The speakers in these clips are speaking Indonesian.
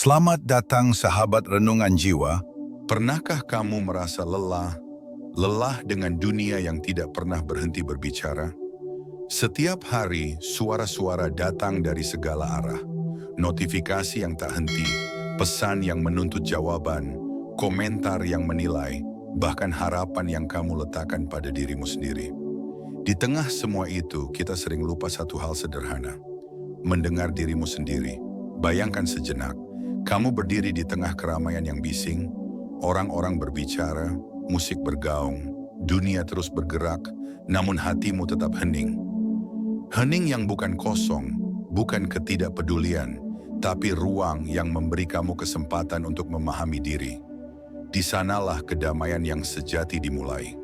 Selamat datang sahabat renungan jiwa. Pernahkah kamu merasa lelah? Lelah dengan dunia yang tidak pernah berhenti berbicara? Setiap hari, suara-suara datang dari segala arah. Notifikasi yang tak henti, pesan yang menuntut jawaban, komentar yang menilai, bahkan harapan yang kamu letakkan pada dirimu sendiri. Di tengah semua itu, kita sering lupa satu hal sederhana. Mendengar dirimu sendiri. Bayangkan sejenak, kamu berdiri di tengah keramaian yang bising, orang-orang berbicara, musik bergaung, dunia terus bergerak, namun hatimu tetap hening. Hening yang bukan kosong, bukan ketidakpedulian, tapi ruang yang memberi kamu kesempatan untuk memahami diri. Di sanalah kedamaian yang sejati dimulai.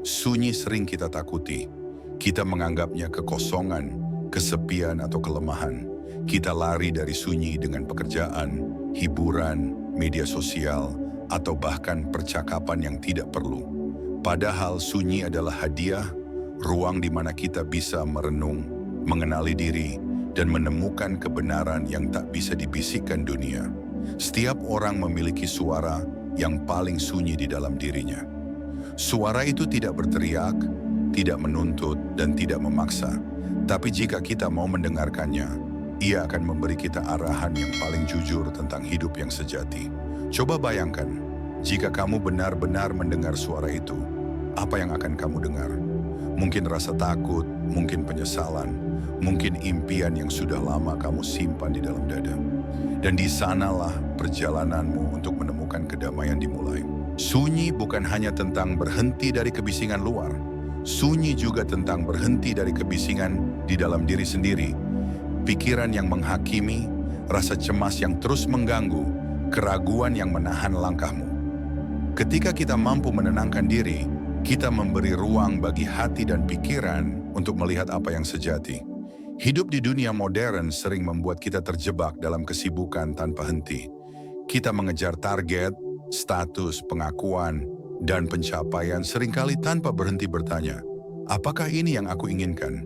Sunyi sering kita takuti. Kita menganggapnya kekosongan, kesepian atau kelemahan. Kita lari dari sunyi dengan pekerjaan, hiburan, media sosial, atau bahkan percakapan yang tidak perlu. Padahal sunyi adalah hadiah, ruang di mana kita bisa merenung, mengenali diri, dan menemukan kebenaran yang tak bisa dibisikkan dunia. Setiap orang memiliki suara yang paling sunyi di dalam dirinya. Suara itu tidak berteriak, tidak menuntut, dan tidak memaksa. Tapi jika kita mau mendengarkannya, ia akan memberi kita arahan yang paling jujur tentang hidup yang sejati. Coba bayangkan, jika kamu benar-benar mendengar suara itu, apa yang akan kamu dengar? Mungkin rasa takut, mungkin penyesalan, mungkin impian yang sudah lama kamu simpan di dalam dada. Dan di sanalah perjalananmu untuk menemukan kedamaian dimulai. Sunyi bukan hanya tentang berhenti dari kebisingan luar. Sunyi juga tentang berhenti dari kebisingan di dalam diri sendiri. Pikiran yang menghakimi, rasa cemas yang terus mengganggu, keraguan yang menahan langkahmu. Ketika kita mampu menenangkan diri, kita memberi ruang bagi hati dan pikiran untuk melihat apa yang sejati. Hidup di dunia modern sering membuat kita terjebak dalam kesibukan tanpa henti. Kita mengejar target, status, pengakuan, dan pencapaian seringkali tanpa berhenti bertanya, apakah ini yang aku inginkan?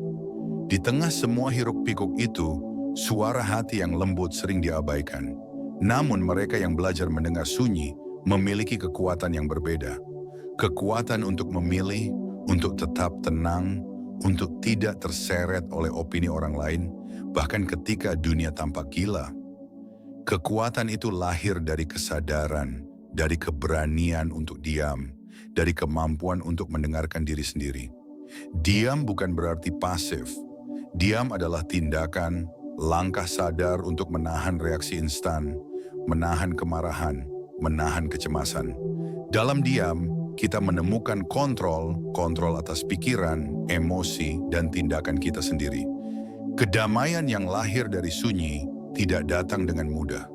Di tengah semua hiruk-pikuk itu, suara hati yang lembut sering diabaikan. Namun mereka yang belajar mendengar sunyi memiliki kekuatan yang berbeda. Kekuatan untuk memilih, untuk tetap tenang, untuk tidak terseret oleh opini orang lain, bahkan ketika dunia tampak gila. Kekuatan itu lahir dari kesadaran, dari keberanian untuk diam, dari kemampuan untuk mendengarkan diri sendiri. Diam bukan berarti pasif. Diam adalah tindakan, langkah sadar untuk menahan reaksi instan, menahan kemarahan, menahan kecemasan. Dalam diam, kita menemukan kontrol atas pikiran, emosi, dan tindakan kita sendiri. Kedamaian yang lahir dari sunyi tidak datang dengan mudah.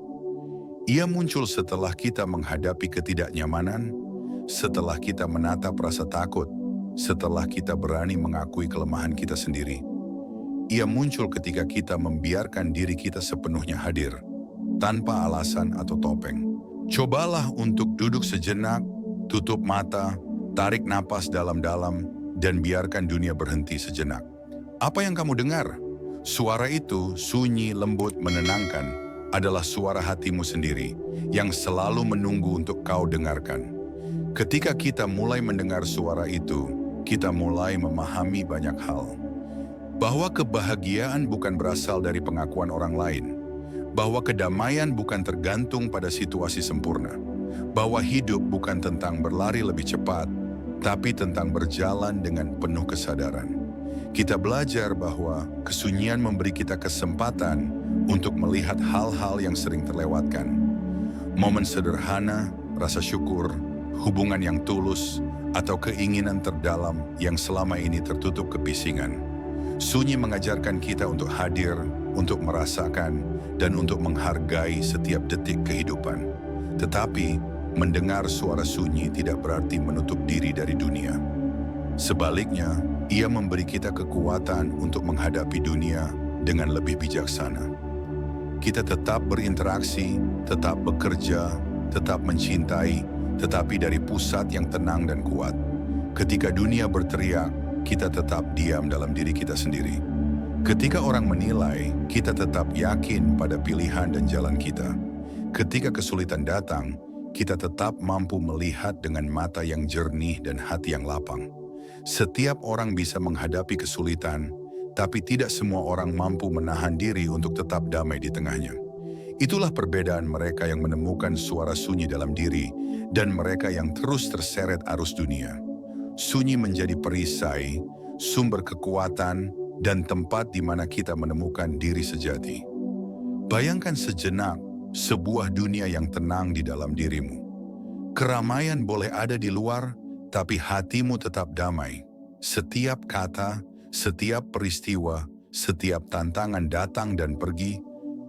Ia muncul setelah kita menghadapi ketidaknyamanan, setelah kita menatap rasa takut, setelah kita berani mengakui kelemahan kita sendiri. Ia muncul ketika kita membiarkan diri kita sepenuhnya hadir, tanpa alasan atau topeng. Cobalah untuk duduk sejenak, tutup mata, tarik napas dalam-dalam, dan biarkan dunia berhenti sejenak. Apa yang kamu dengar? Suara itu, sunyi, lembut, menenangkan, adalah suara hatimu sendiri, yang selalu menunggu untuk kau dengarkan. Ketika kita mulai mendengar suara itu, kita mulai memahami banyak hal. Bahwa kebahagiaan bukan berasal dari pengakuan orang lain, bahwa kedamaian bukan tergantung pada situasi sempurna, bahwa hidup bukan tentang berlari lebih cepat, tapi tentang berjalan dengan penuh kesadaran. Kita belajar bahwa kesunyian memberi kita kesempatan untuk melihat hal-hal yang sering terlewatkan. Momen sederhana, rasa syukur, hubungan yang tulus, atau keinginan terdalam yang selama ini tertutup kebisingan. Sunyi mengajarkan kita untuk hadir, untuk merasakan, dan untuk menghargai setiap detik kehidupan. Tetapi, mendengar suara sunyi tidak berarti menutup diri dari dunia. Sebaliknya, ia memberi kita kekuatan untuk menghadapi dunia dengan lebih bijaksana. Kita tetap berinteraksi, tetap bekerja, tetap mencintai, tetapi dari pusat yang tenang dan kuat. Ketika dunia berteriak, kita tetap diam dalam diri kita sendiri. Ketika orang menilai, kita tetap yakin pada pilihan dan jalan kita. Ketika kesulitan datang, kita tetap mampu melihat dengan mata yang jernih dan hati yang lapang. Setiap orang bisa menghadapi kesulitan, tapi tidak semua orang mampu menahan diri untuk tetap damai di tengahnya. Itulah perbedaan mereka yang menemukan suara sunyi dalam diri dan mereka yang terus terseret arus dunia. Sunyi menjadi perisai, sumber kekuatan, dan tempat di mana kita menemukan diri sejati. Bayangkan sejenak sebuah dunia yang tenang di dalam dirimu. Keramaian boleh ada di luar, tapi hatimu tetap damai. Setiap kata, setiap peristiwa, setiap tantangan datang dan pergi,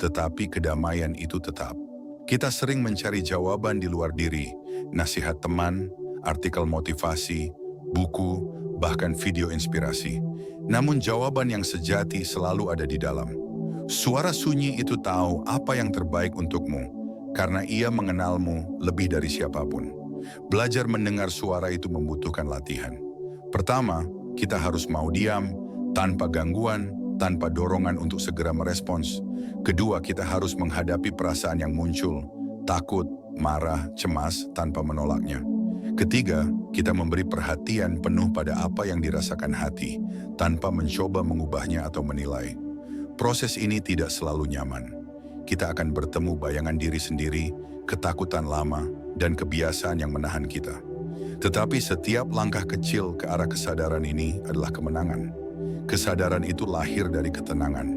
tetapi kedamaian itu tetap. Kita sering mencari jawaban di luar diri, nasihat teman, artikel motivasi, buku, bahkan video inspirasi. Namun jawaban yang sejati selalu ada di dalam. Suara sunyi itu tahu apa yang terbaik untukmu, karena ia mengenalmu lebih dari siapapun. Belajar mendengar suara itu membutuhkan latihan. Pertama, kita harus mau diam, tanpa gangguan, tanpa dorongan untuk segera merespons. Kedua, kita harus menghadapi perasaan yang muncul, takut, marah, cemas, tanpa menolaknya. Ketiga, kita memberi perhatian penuh pada apa yang dirasakan hati, tanpa mencoba mengubahnya atau menilai. Proses ini tidak selalu nyaman. Kita akan bertemu bayangan diri sendiri, ketakutan lama, dan kebiasaan yang menahan kita. Tetapi setiap langkah kecil ke arah kesadaran ini adalah kemenangan. Kesadaran itu lahir dari ketenangan.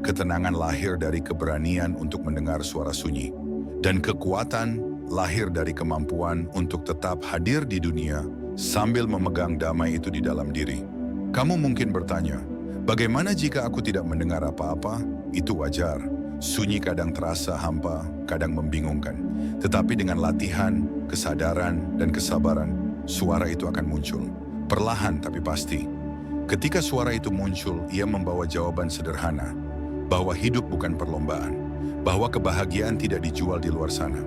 Ketenangan lahir dari keberanian untuk mendengar suara sunyi. Dan kekuatan lahir dari kemampuan untuk tetap hadir di dunia sambil memegang damai itu di dalam diri. Kamu mungkin bertanya, bagaimana jika aku tidak mendengar apa-apa? Itu wajar. Sunyi kadang terasa hampa, kadang membingungkan. Tetapi dengan latihan, kesadaran, dan kesabaran, suara itu akan muncul. Perlahan tapi pasti. Ketika suara itu muncul, ia membawa jawaban sederhana, bahwa hidup bukan perlombaan, bahwa kebahagiaan tidak dijual di luar sana,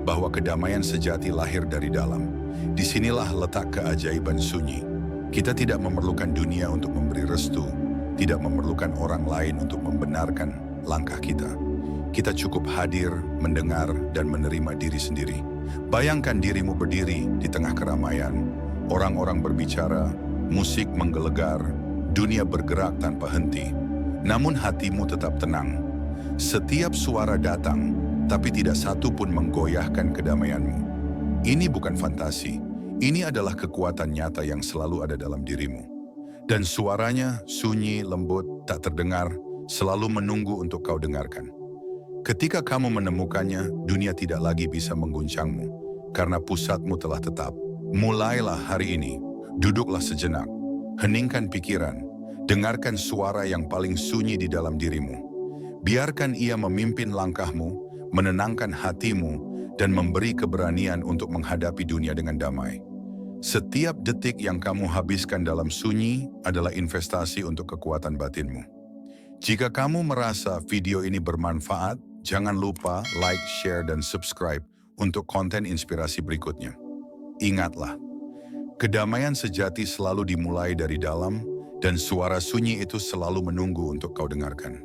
bahwa kedamaian sejati lahir dari dalam. Disinilah letak keajaiban sunyi. Kita tidak memerlukan dunia untuk memberi restu, tidak memerlukan orang lain untuk membenarkan langkah kita. Kita cukup hadir, mendengar, dan menerima diri sendiri. Bayangkan dirimu berdiri di tengah keramaian, orang-orang berbicara, musik menggelegar, dunia bergerak tanpa henti. Namun hatimu tetap tenang. Setiap suara datang, tapi tidak satu pun menggoyahkan kedamaianmu. Ini bukan fantasi, ini adalah kekuatan nyata yang selalu ada dalam dirimu. Dan suaranya sunyi, lembut, tak terdengar, selalu menunggu untuk kau dengarkan. Ketika kamu menemukannya, dunia tidak lagi bisa mengguncangmu, karena pusatmu telah tetap. Mulailah hari ini, duduklah sejenak, heningkan pikiran, dengarkan suara yang paling sunyi di dalam dirimu. Biarkan ia memimpin langkahmu, menenangkan hatimu, dan memberi keberanian untuk menghadapi dunia dengan damai. Setiap detik yang kamu habiskan dalam sunyi adalah investasi untuk kekuatan batinmu. Jika kamu merasa video ini bermanfaat, jangan lupa like, share, dan subscribe untuk konten inspirasi berikutnya. Ingatlah, kedamaian sejati selalu dimulai dari dalam, dan suara sunyi itu selalu menunggu untuk kau dengarkan.